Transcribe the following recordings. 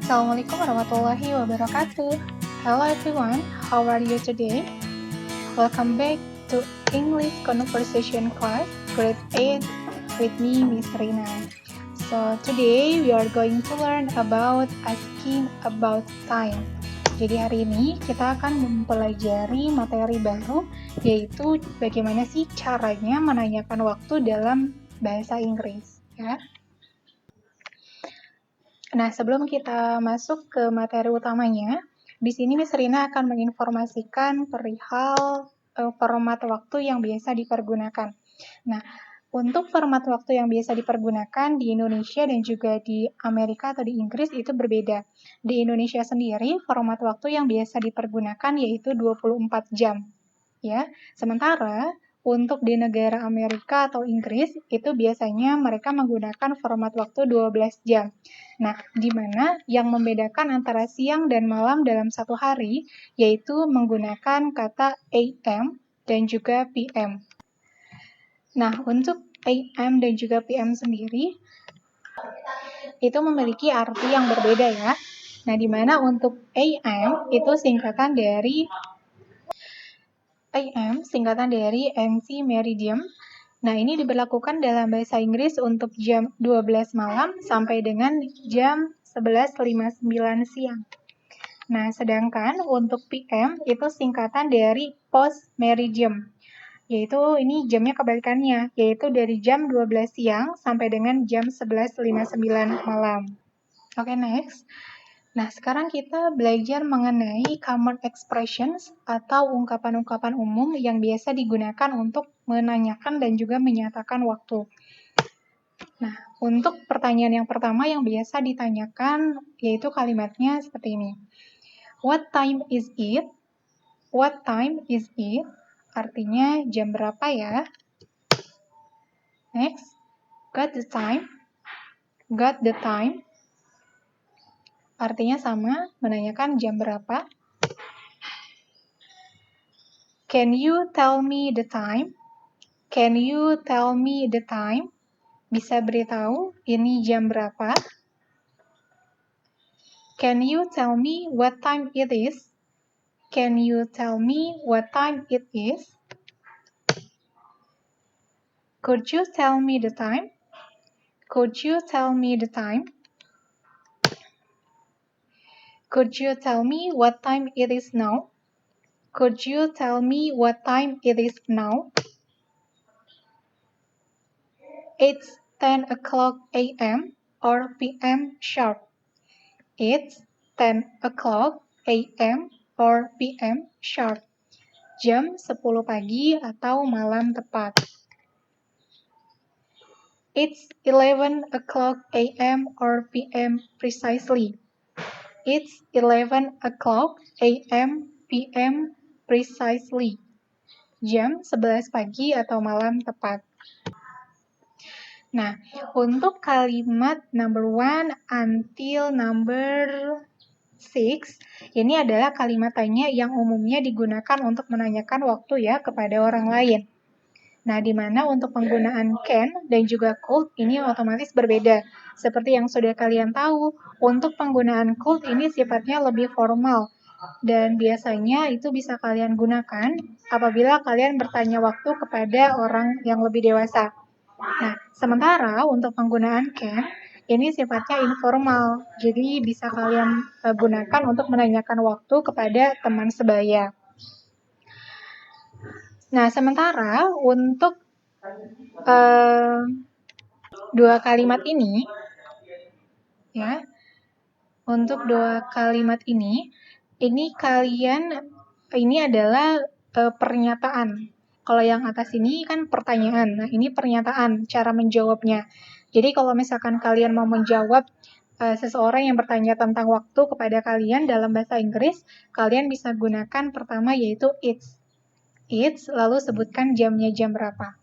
Assalamualaikum warahmatullahi wabarakatuh. Hello everyone, how are you today? Welcome back to English Conversation Class, Grade 8 with me, Miss Rina. So today we are going to learn about asking about time. Jadi hari ini kita akan mempelajari materi baru, yaitu bagaimana sih caranya menanyakan waktu dalam bahasa Inggris, ya. Nah, sebelum kita masuk ke materi utamanya, di sini Miss Rina akan menginformasikan perihal format waktu yang biasa dipergunakan. Nah, untuk format waktu yang biasa dipergunakan di Indonesia dan juga di Amerika atau di Inggris itu berbeda. Di Indonesia sendiri, format waktu yang biasa dipergunakan yaitu 24 jam. Ya, sementara untuk di negara Amerika atau Inggris, itu biasanya mereka menggunakan format waktu 12 jam. Nah, di mana yang membedakan antara siang dan malam dalam satu hari, yaitu menggunakan kata AM dan juga PM. Nah, untuk AM dan juga PM sendiri, itu memiliki arti yang berbeda ya. Nah, di mana untuk AM itu singkatan dari MC Meridian. Nah, ini diberlakukan dalam bahasa Inggris untuk jam 12 malam sampai dengan jam 11.59 siang. Nah, sedangkan untuk PM itu singkatan dari Post Meridian, yaitu ini jamnya kebalikannya, yaitu dari jam 12 siang sampai dengan jam 11.59 malam. Oke, next. Nah, sekarang kita belajar mengenai common expressions atau ungkapan-ungkapan umum yang biasa digunakan untuk menanyakan dan juga menyatakan waktu. Nah, untuk pertanyaan yang pertama yang biasa ditanyakan yaitu kalimatnya seperti ini. What time is it? What time is it? Artinya jam berapa ya? Next, got the time? Got the time? Artinya sama, menanyakan jam berapa. Can you tell me the time? Can you tell me the time? Bisa beritahu ini jam berapa? Can you tell me what time it is? Can you tell me what time it is? Could you tell me the time? Could you tell me the time? Could you tell me what time it is now? Could you tell me what time it is now? It's 10 o'clock a.m. or p.m. sharp. It's 10 o'clock a.m. or p.m. sharp. Jam 10 pagi atau malam tepat. It's 11 o'clock a.m. or p.m. precisely. It's 11 o'clock a.m. p.m. precisely. Jam 11 pagi atau malam tepat. Nah, untuk kalimat number 1 until number 6, ini adalah kalimat tanya yang umumnya digunakan untuk menanyakan waktu ya kepada orang lain. Nah, di mana untuk penggunaan can dan juga could ini otomatis berbeda. Seperti yang sudah kalian tahu, untuk penggunaan could ini sifatnya lebih formal. Dan biasanya itu bisa kalian gunakan apabila kalian bertanya waktu kepada orang yang lebih dewasa. Nah, sementara untuk penggunaan can, ini sifatnya informal. Jadi bisa kalian gunakan untuk menanyakan waktu kepada teman sebaya. Nah, sementara untuk dua kalimat ini, ya, untuk dua kalimat ini adalah pernyataan. Kalau yang atas ini kan pertanyaan, nah ini pernyataan, cara menjawabnya. Jadi kalau misalkan kalian mau menjawab seseorang yang bertanya tentang waktu kepada kalian dalam bahasa Inggris, kalian bisa gunakan pertama yaitu it's. It's, lalu sebutkan jamnya jam berapa.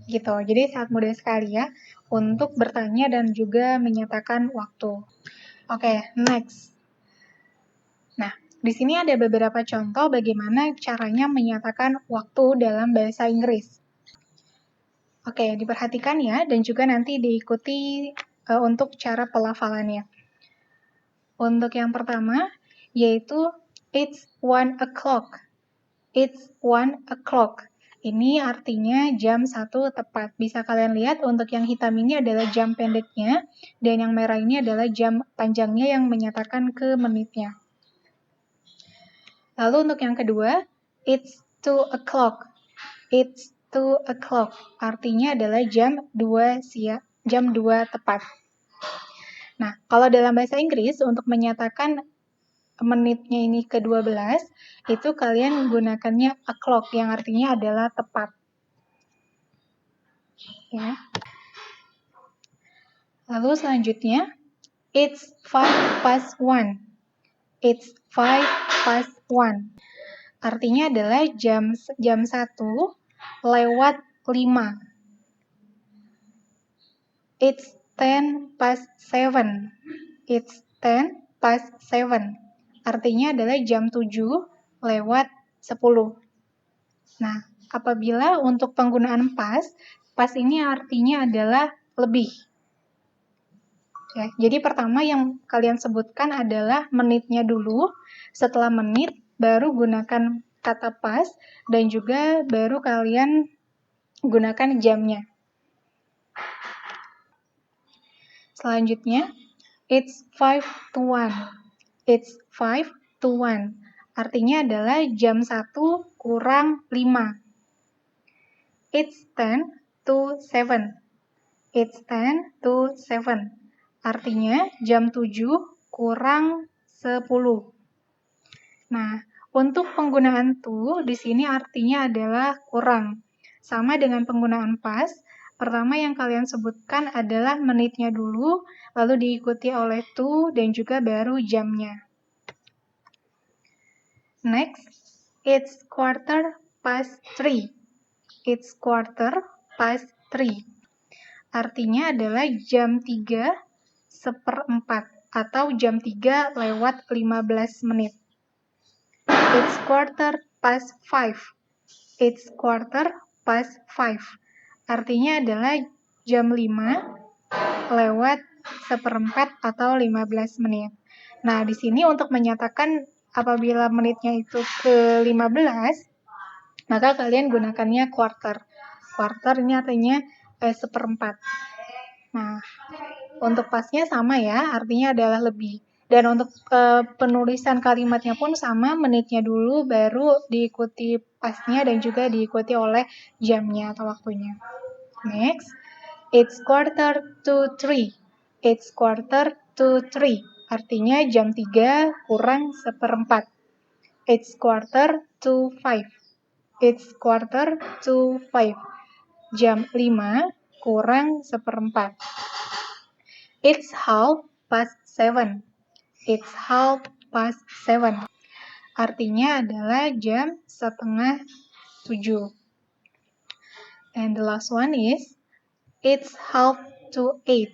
Gitu, jadi sangat mudah sekali ya untuk bertanya dan juga menyatakan waktu. Oke, next. Nah, di sini ada beberapa contoh bagaimana caranya menyatakan waktu dalam bahasa Inggris. Oke, diperhatikan ya, dan juga nanti diikuti untuk cara pelafalannya. Untuk yang pertama, yaitu it's 1 o'clock. It's 1 o'clock. Ini artinya jam 1 tepat. Bisa kalian lihat untuk yang hitam ini adalah jam pendeknya, dan yang merah ini adalah jam panjangnya yang menyatakan ke menitnya. Lalu untuk yang kedua, it's 2 o'clock. It's 2 o'clock. Artinya adalah jam 2 siang, jam 2 tepat. Nah, kalau dalam bahasa Inggris, untuk menyatakan menitnya ini ke-12, itu kalian menggunakannya o'clock, yang artinya adalah tepat. Ya. Lalu selanjutnya, it's 1:05. It's 1:05. Artinya adalah jam 1:05. It's 10:07. It's 10:07. Artinya adalah jam 7:10. Nah, apabila untuk penggunaan pas ini artinya adalah lebih. Ya, jadi pertama yang kalian sebutkan adalah menitnya dulu, setelah menit baru gunakan kata pas, dan juga baru kalian gunakan jamnya. Selanjutnya, it's 5:01. It's 5:01. Artinya adalah jam 1:05. It's 10:07. It's 10:07. Artinya jam 7:10. Nah, untuk penggunaan to di sini artinya adalah kurang. Sama dengan penggunaan pas, pertama yang kalian sebutkan adalah menitnya dulu, lalu diikuti oleh to dan juga baru jamnya. Next, it's 3:15. It's 3:15. Artinya adalah jam 3:15 atau jam 3:15 menit. It's 5:15. It's 5:15. Artinya adalah jam 5:15 atau 15 menit. Nah, di sini untuk menyatakan apabila menitnya itu ke-15, maka kalian gunakannya quarter. Quarter ini artinya seperempat. Nah, untuk pasnya sama ya, artinya adalah lebih. Dan untuk penulisan kalimatnya pun sama, menitnya dulu, baru diikuti pasnya, dan juga diikuti oleh jamnya atau waktunya. Next, it's 2:45. It's 2:45. Artinya jam 3:4. It's 4:45. It's 4:45. Jam 5:4. It's 7:30. It's 7:30. Artinya adalah jam 6:30. And the last one is, it's 7:30.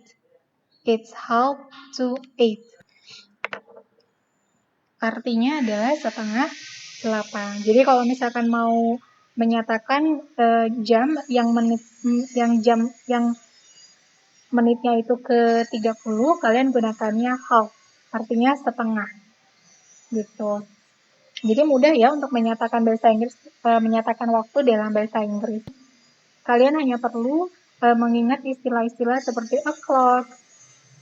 It's 7:30. Artinya adalah 7:30. Jadi kalau misalkan mau menyatakan jam yang menitnya itu ke-30, kalian gunakannya half, artinya setengah. Gitu. Jadi mudah ya untuk menyatakan menyatakan waktu dalam bahasa Inggris. Kalian hanya perlu mengingat istilah-istilah seperti o'clock,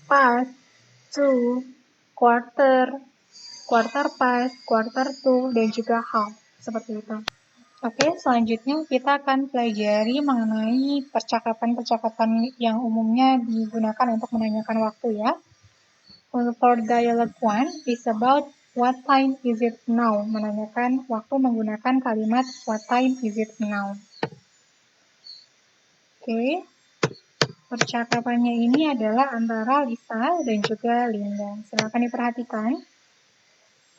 past, to, quarter past, quarter to, dan juga half. Seperti itu. Oke, selanjutnya kita akan pelajari mengenai percakapan-percakapan yang umumnya digunakan untuk menanyakan waktu ya. For dialogue 1 is about what time is it now? Menanyakan waktu menggunakan kalimat what time is it now? Oke. Percakapannya ini adalah antara Lisa dan juga Linda. Silakan diperhatikan.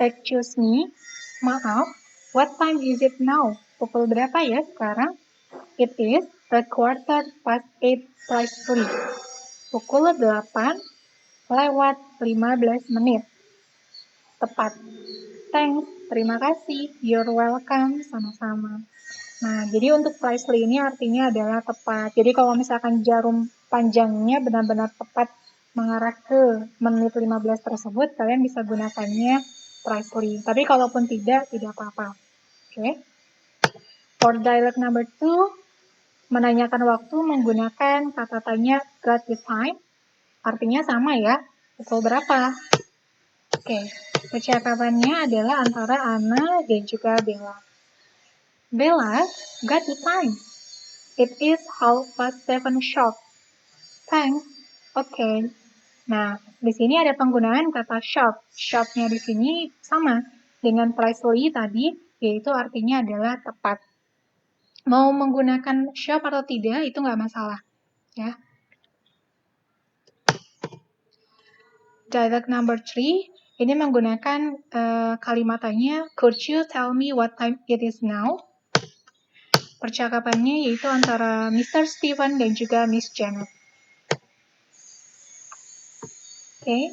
Excuse me, maaf, what time is it now? Pukul berapa ya sekarang? It is 8:15 precisely. Pukul 8:15 menit. Tepat. Thanks, terima kasih. You're welcome, sama-sama. Nah, jadi untuk precisely ini artinya adalah tepat. Jadi kalau misalkan jarum panjangnya benar-benar tepat mengarah ke menit 15 tersebut, kalian bisa gunakannya precisely. Tapi kalaupun tidak apa-apa. Oke. For dialog number 2, menanyakan waktu menggunakan kata tanya got the time. Artinya sama ya, pukul berapa? Oke, percakapannya adalah antara Anna dan juga Bella. Bella, got the time. It is 7:30 sharp. Thanks. Oke. Nah, di sini ada penggunaan kata sharp. Sharp-nya di sini sama dengan precisely tadi, yaitu artinya adalah tepat. Mau menggunakan sharp atau tidak itu nggak masalah, ya. Dialog number 3, ini menggunakan kalimat tanya, could you tell me what time it is now? Percakapannya yaitu antara Mr. Stephen dan juga Miss Janet. Okay.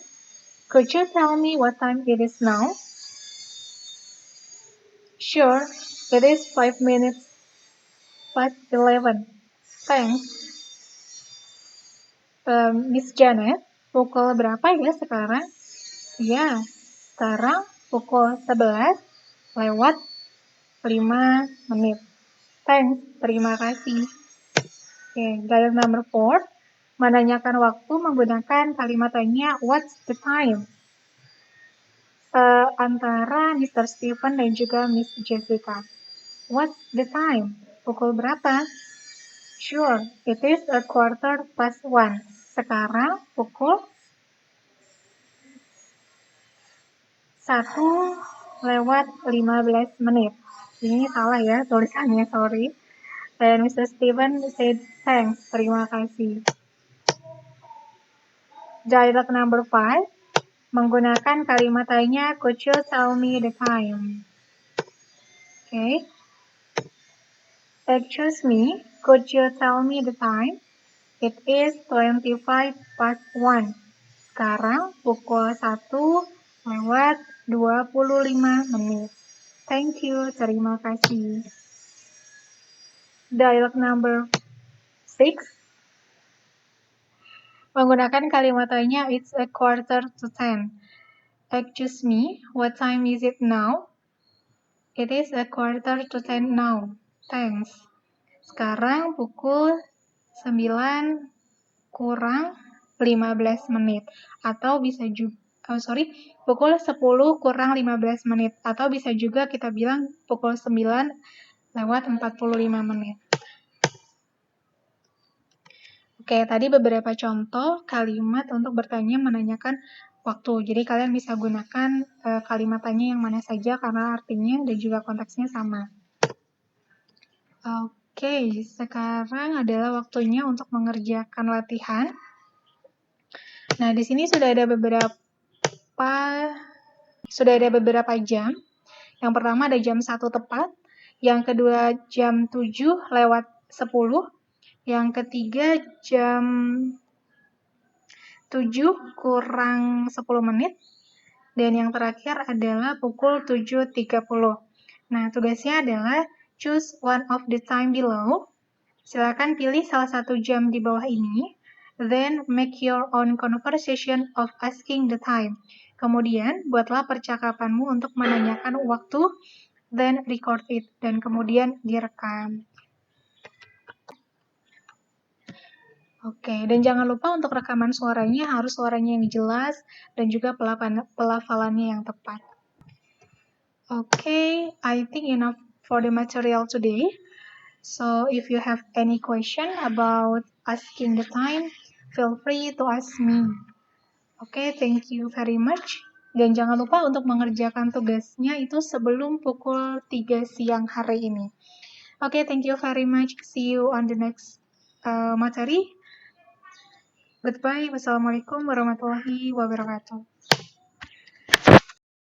Could you tell me what time it is now? Sure, it is 5 minutes past 11. Thanks. Miss Janet, pukul berapa ya sekarang? Ya, sekarang pukul 11 lewat 5 menit. Thanks, terima kasih. Oke, dialog number 4, menanyakan waktu menggunakan kalimat tanya what's the time? Antara Mr. Stephen dan juga Miss Jessica. What's the time? Pukul berapa? Sure, it is 1:15. Sekarang pukul 1:15. Ini salah ya tulisannya, sorry. Dan Mr. Stephen said thanks, terima kasih. Dialog number 5, menggunakan kalimat tanya could you tell me the time? Okay. Excuse me, could you tell me the time? It is 25 past 1. Sekarang pukul 1:25 menit. Thank you, terima kasih. Dialog number 6, menggunakan kalimat tanya it's 9:45. Excuse me, what time is it now? It is 9:45 now. Thanks. Sekarang pukul 9 kurang 15 menit. Atau bisa juga, pukul 10 kurang 15 menit. Atau bisa juga kita bilang pukul 9:45 menit. Oke, tadi beberapa contoh kalimat untuk bertanya menanyakan waktu. Jadi kalian bisa gunakan kalimat tanya yang mana saja karena artinya dan juga konteksnya sama. Oke, sekarang adalah waktunya untuk mengerjakan latihan. Nah, di sini sudah ada beberapa jam. Yang pertama ada jam 1 tepat, yang kedua jam 7:10, yang ketiga jam 7 kurang 10 menit, dan yang terakhir adalah pukul 7:30. Nah, tugasnya adalah choose one of the time below. Silakan pilih salah satu jam di bawah ini. Then make your own conversation of asking the time. Kemudian, buatlah percakapanmu untuk menanyakan waktu, then record it, dan kemudian direkam. Oke, dan jangan lupa untuk rekaman suaranya harus suaranya yang jelas dan juga pelafalannya yang tepat. Okay, I think enough for the material today. So if you have any question about asking the time, feel free to ask me. Okay, thank you very much. Dan jangan lupa untuk mengerjakan tugasnya itu sebelum pukul 3 siang hari ini. Okay, thank you very much. See you on the next materi. Goodbye. Wassalamualaikum warahmatullahi wabarakatuh.